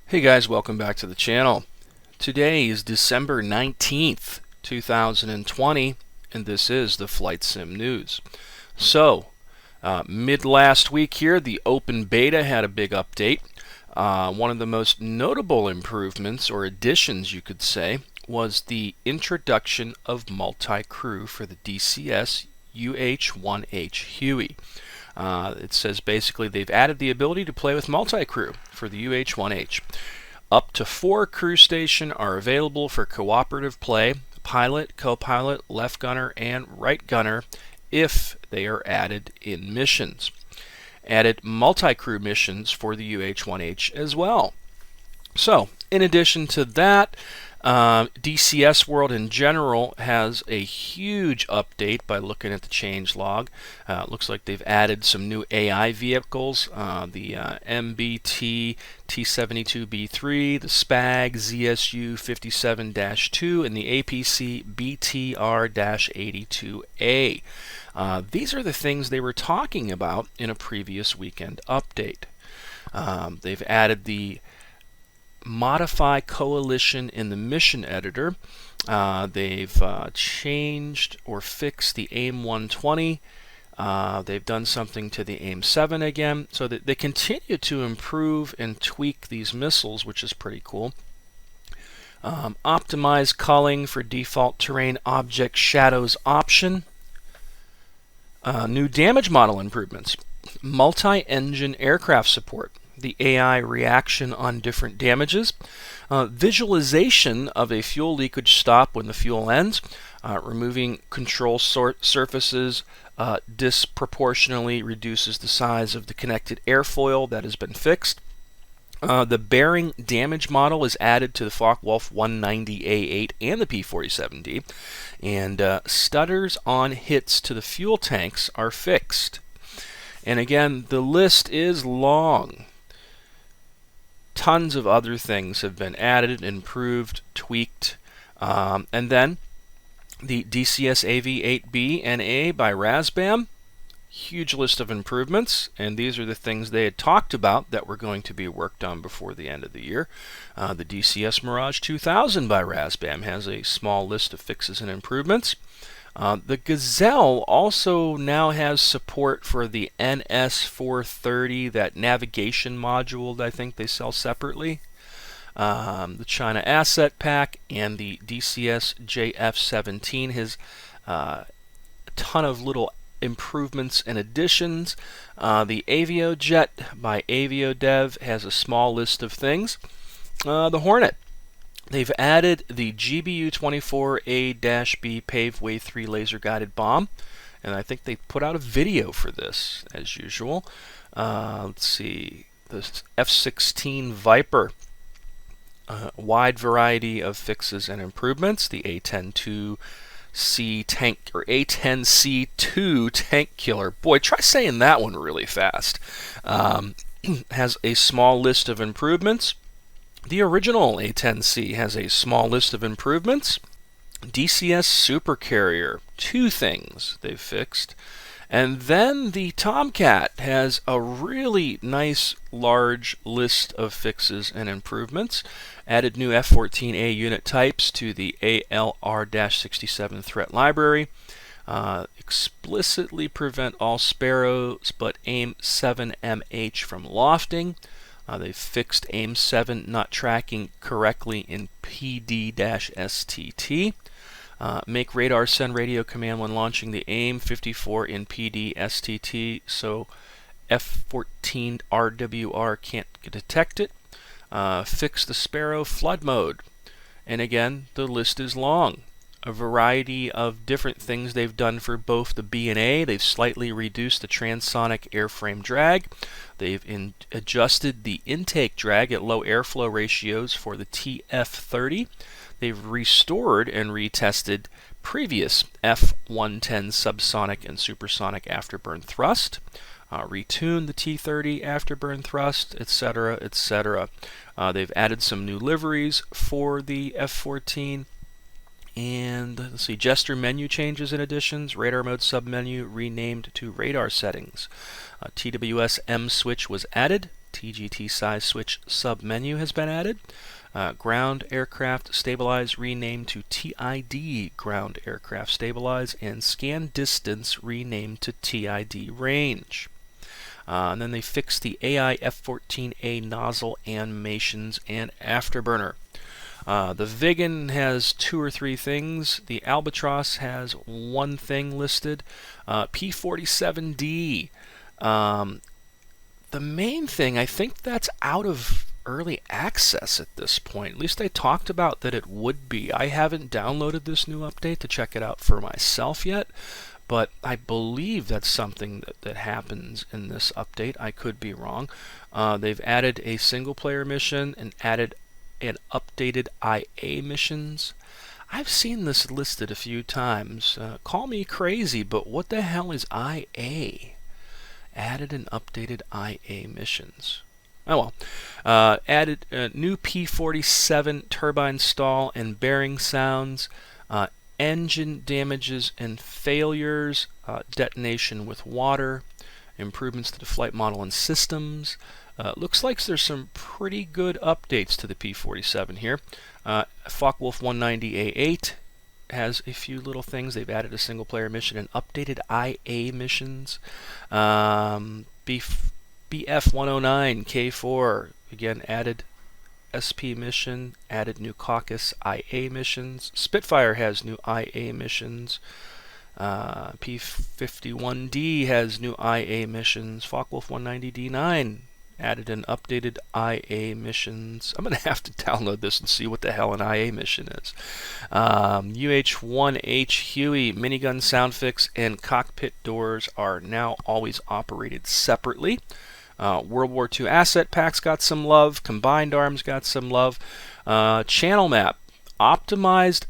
Hey guys, welcome back to the channel. Today is December 19th, 2020, and this is the Flight Sim News. So, mid last week here, the open beta had a big update. One of the most notable improvements, or additions you could say, was the introduction of MultiCrew for the DCS AH-1H Huey. It says basically they've added the ability to play with MultiCrew for the AH-1H. Up to 4 crew stations are available for cooperative play, pilot, co-pilot, left gunner, and right gunner if they are added in missions. Added MultiCrew missions for the AH-1H as well. So, in addition to that, DCS World in general has a huge update by looking at the changelog. It looks like they've added some new AI vehicles, the MBT T72B3, the SPAG ZSU 57-2, and the APC BTR-82A. These are the things they were talking about in a previous weekend update. They've added the modify coalition in the mission editor. They've changed or fixed the AIM 120. They've done something to the AIM 7 again, so that they continue to improve and tweak these missiles, which is pretty cool. Optimize culling for default terrain object shadows option. New damage model improvements. Multi-engine aircraft support. The AI reaction on different damages, visualization of a fuel leakage stop when the fuel ends, removing control surfaces disproportionately reduces the size of the connected airfoil that has been fixed. The bearing damage model is added to the Focke-Wulf 190A8 and the P47D, and stutters on hits to the fuel tanks are fixed. And again, the list is long. Tons of other things have been added, improved, tweaked, and then the DCS AV-8B NA by Razbam. Huge list of improvements, and these are the things they had talked about that were going to be worked on before the end of the year. The DCS Mirage 2000 by Razbam has a small list of fixes and improvements. The Gazelle also now has support for the NS430, that navigation module that I think they sell separately. The China Asset Pack and the DCS JF17 has a ton of little improvements and additions. The Avio Jet by Avio Dev has a small list of things. The Hornet. They've added the GBU-24A-B Paveway 3 laser-guided bomb, and I think they put out a video for this, as usual. Let's see, the F-16 Viper, wide variety of fixes and improvements. The A-10-2C tank, or A-10C2 tank killer. Boy, try saying that one really fast. Has a small list of improvements. The original A-10C has a small list of improvements. DCS Supercarrier, 2 things they've fixed. And then the Tomcat has a really nice large list of fixes and improvements. Added new F-14A unit types to the ALR-67 threat library. Explicitly prevent all Sparrows but AIM 7MH from lofting. They've fixed AIM 7 not tracking correctly in PD-STT. Make radar send radio command when launching the AIM 54 in PD-STT so F-14 RWR can't detect it. Fix the Sparrow flood mode. And again, the list is long. A variety of different things they've done for both the B and A. They've slightly reduced the transonic airframe drag. They've adjusted the intake drag at low airflow ratios for the TF-30. They've restored and retested previous F-110 subsonic and supersonic afterburn thrust. Retuned the T-30 afterburn thrust, etc., etc. They've added some new liveries for the F-14. And let's see, gesture menu changes and additions. Radar mode submenu renamed to radar settings. TWS M switch was added. TGT size switch submenu has been added. Ground aircraft stabilize renamed to TID ground aircraft stabilize, and scan distance renamed to TID range. And then they fixed the AI F-14A nozzle animations and afterburner. The Viggen has 2 or 3 things. The Albatross has 1 thing listed. P-47D. The main thing, I think that's out of early access at this point. At least they talked about that it would be. I haven't downloaded this new update to check it out for myself yet, but I believe that's something that happens in this update. I could be wrong. They've added a single-player mission and added an updated IA missions. I've seen this listed a few times. Call me crazy, but what the hell is IA? Added and updated IA missions. Oh well. Added new P-47 turbine stall and bearing sounds, engine damages and failures, detonation with water, improvements to the flight model and systems. Looks like there's some pretty good updates to the P-47 here. Focke-Wulf 190A8 has a few little things. They've added a single-player mission and updated IA missions. BF-109 K4 again added SP mission, added new Caucus IA missions. Spitfire has new IA missions. P-51D has new IA missions. Focke-Wulf 190D9 added an updated IA missions. I'm going to have to download this and see what the hell an IA mission is. UH-1H Huey minigun sound fix and cockpit doors are now always operated separately. World War II asset packs got some love. Combined arms got some love. Channel map. Optimized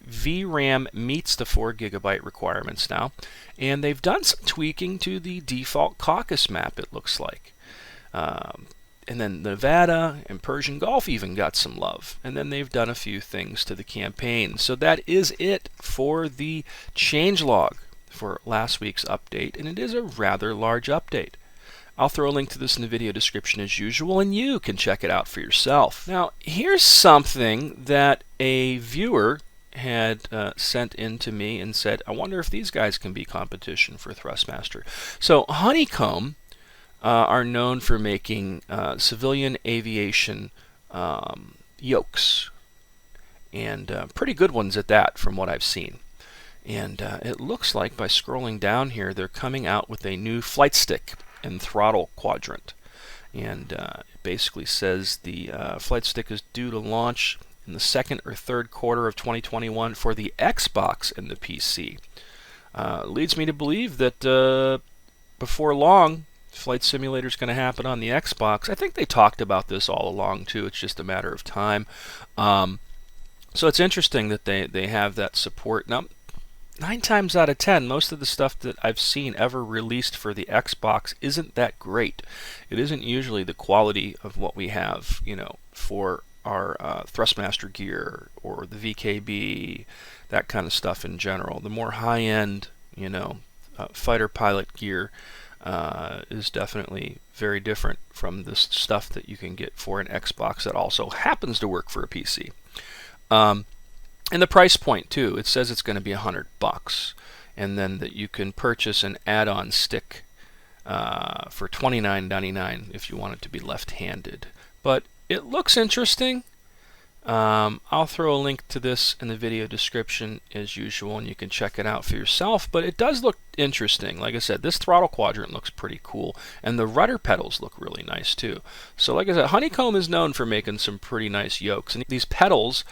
VRAM meets the 4 GB requirements now. And they've done some tweaking to the default Caucasus map, it looks like. And then Nevada and Persian Gulf even got some love. And then they've done a few things to the campaign. So that is it for the changelog for last week's update. And it is a rather large update. I'll throw a link to this in the video description as usual, and you can check it out for yourself. Now, here's something that a viewer had sent in to me and said, I wonder if these guys can be competition for Thrustmaster. So, Honeycomb are known for making civilian aviation yokes, and pretty good ones at that from what I've seen. And it looks like by scrolling down here, they're coming out with a new flight stick and throttle quadrant, and it basically says the flight stick is due to launch in the 2nd or 3rd quarter of 2021 for the Xbox and the PC. Leads me to believe that before long, Flight Simulator is going to happen on the Xbox. I think they talked about this all along too. It's just a matter of time. So it's interesting that they have that support. Now, 9 times out of 10, most of the stuff that I've seen ever released for the Xbox isn't that great. It isn't usually the quality of what we have, you know, for our Thrustmaster gear or the VKB, that kind of stuff in general. The more high-end, you know, fighter pilot gear is definitely very different from the stuff that you can get for an Xbox that also happens to work for a PC. And the price point too, it says it's going to be $100, and then that you can purchase an add-on stick for $29.99 if you want it to be left-handed. But it looks interesting. I'll throw a link to this in the video description as usual, and you can check it out for yourself. But it does look interesting. Like I said, this throttle quadrant looks pretty cool, and the rudder pedals look really nice too. So like I said, Honeycomb is known for making some pretty nice yokes, and these pedals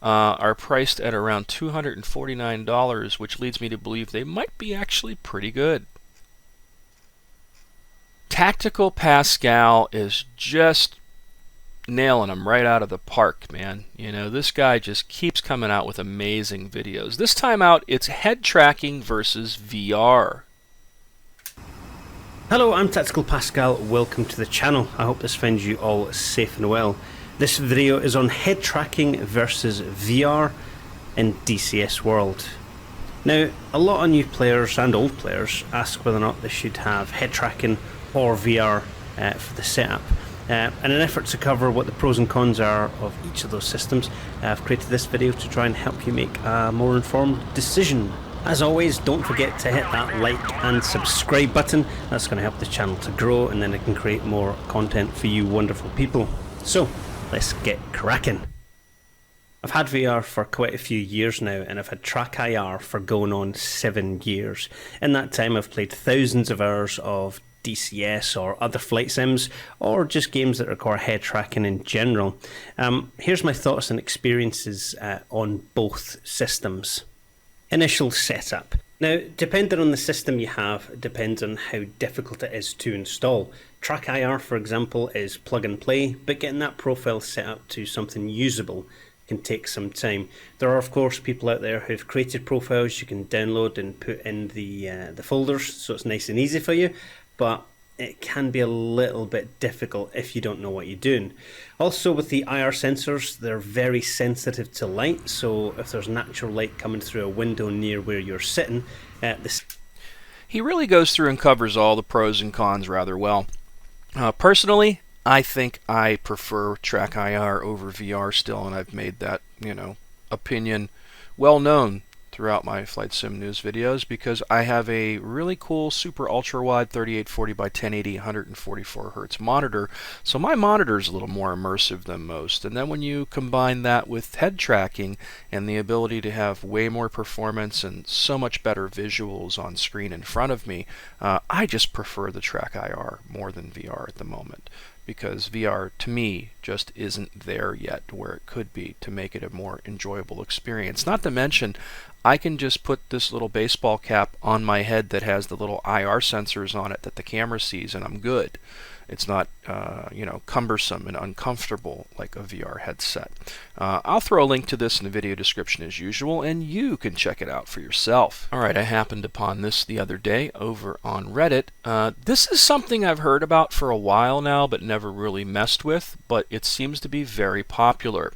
are priced at around $249, which leads me to believe they might be actually pretty good. Tactical Pascale is just nailing them right out of the park, man. You know, this guy just keeps coming out with amazing videos. This time out, it's head tracking versus VR. Hello, I'm Tactical Pascale. Welcome to the channel. I hope this finds you all safe and well. This video is on head tracking versus VR in DCS World. Now, a lot of new players and old players ask whether or not they should have head tracking or VR for the setup. In an effort to cover what the pros and cons are of each of those systems, I've created this video to try and help you make a more informed decision. As always, don't forget to hit that like and subscribe button. That's going to help the channel to grow, and then I can create more content for you wonderful people. So, let's get cracking. I've had VR for quite a few years now, and I've had Tacticale for going on 7 years. In that time, I've played thousands of hours of DCS or other flight sims, or just games that require head tracking in general. Here's my thoughts and experiences on both systems. Initial setup. Now, depending on the system you have, it depends on how difficult it is to install. Tacticale, for example, is plug and play, but getting that profile set up to something usable can take some time. There are, of course, people out there who've created profiles you can download and put in the folders, so it's nice and easy for you, but it can be a little bit difficult if you don't know what you're doing. Also, with the IR sensors, they're very sensitive to light, so if there's natural light coming through a window near where you're sitting, he really goes through and covers all the pros and cons rather well. Personally, I think I prefer Tacticale over VR still, and I've made that, opinion well known throughout my flight sim news videos, because I have a really cool super ultra wide 3840 by 1080 144 Hz monitor, so my monitor is a little more immersive than most. And then when you combine that with head tracking and the ability to have way more performance and so much better visuals on screen in front of me, I just prefer the Tacticale more than VR at the moment, because VR to me just isn't there yet where it could be to make it a more enjoyable experience. Not to mention, I can just put this little baseball cap on my head that has the little IR sensors on it that the camera sees, and I'm good. It's not, cumbersome and uncomfortable like a VR headset. I'll throw a link to this in the video description as usual, and you can check it out for yourself. Alright, I happened upon this the other day over on Reddit. This is something I've heard about for a while now, but never really messed with, but it seems to be very popular.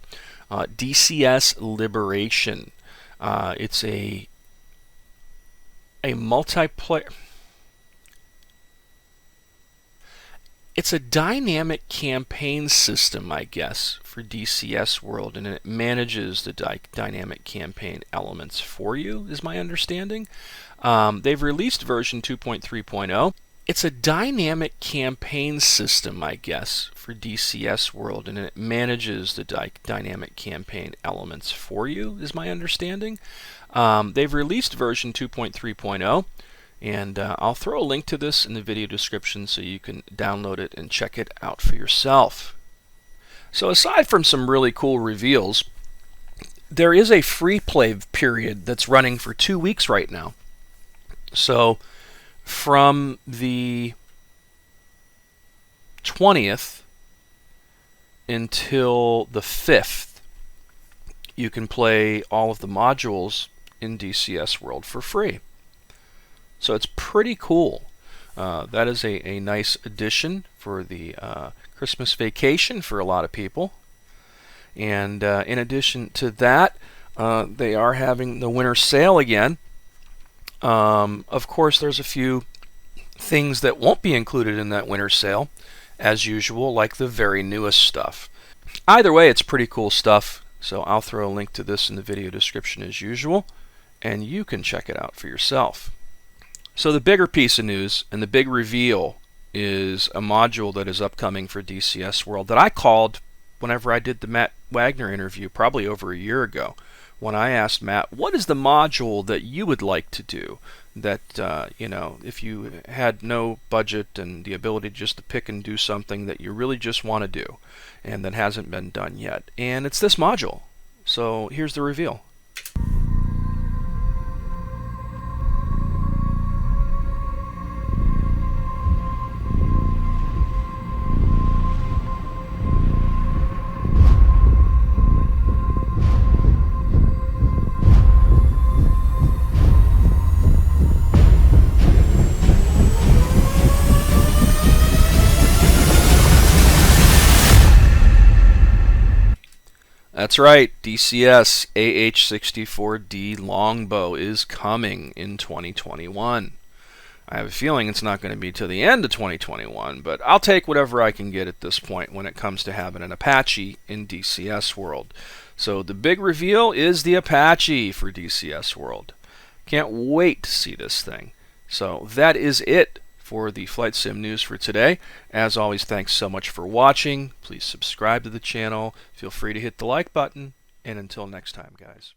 DCS Liberation. It's a multiplayer... It's a dynamic campaign system, I guess, for DCS World, and it manages the dynamic campaign elements for you, is my understanding. They've released version 2.3.0. It's a dynamic campaign system, I guess, for DCS World, and it manages the dynamic campaign elements for you, is my understanding. They've released version 2.3.0. And I'll throw a link to this in the video description so you can download it and check it out for yourself. So aside from some really cool reveals, there is a free play period that's running for 2 weeks right now. So from the 20th until the 5th, you can play all of the modules in DCS World for free. So it's pretty cool. That is a nice addition for the Christmas vacation for a lot of people. And in addition to that, they are having the winter sale again. Of course, there's a few things that won't be included in that winter sale, as usual, like the very newest stuff. Either way, it's pretty cool stuff. So I'll throw a link to this in the video description as usual, and you can check it out for yourself. So the bigger piece of news and the big reveal is a module that is upcoming for DCS World that I called whenever I did the Matt Wagner interview probably over a year ago, when I asked Matt, what is the module that you would like to do that, if you had no budget and the ability just to pick and do something that you really just want to do and that hasn't been done yet. And it's this module. So here's the reveal. That's right, DCS AH-64D Longbow is coming in 2021. I have a feeling it's not going to be till the end of 2021, but I'll take whatever I can get at this point when it comes to having an Apache in DCS World. So the big reveal is the Apache for DCS World. Can't wait to see this thing. So that is it for the Flight Sim news for today. As always, thanks so much for watching. Please subscribe to the channel. Feel free to hit the like button. And until next time, guys.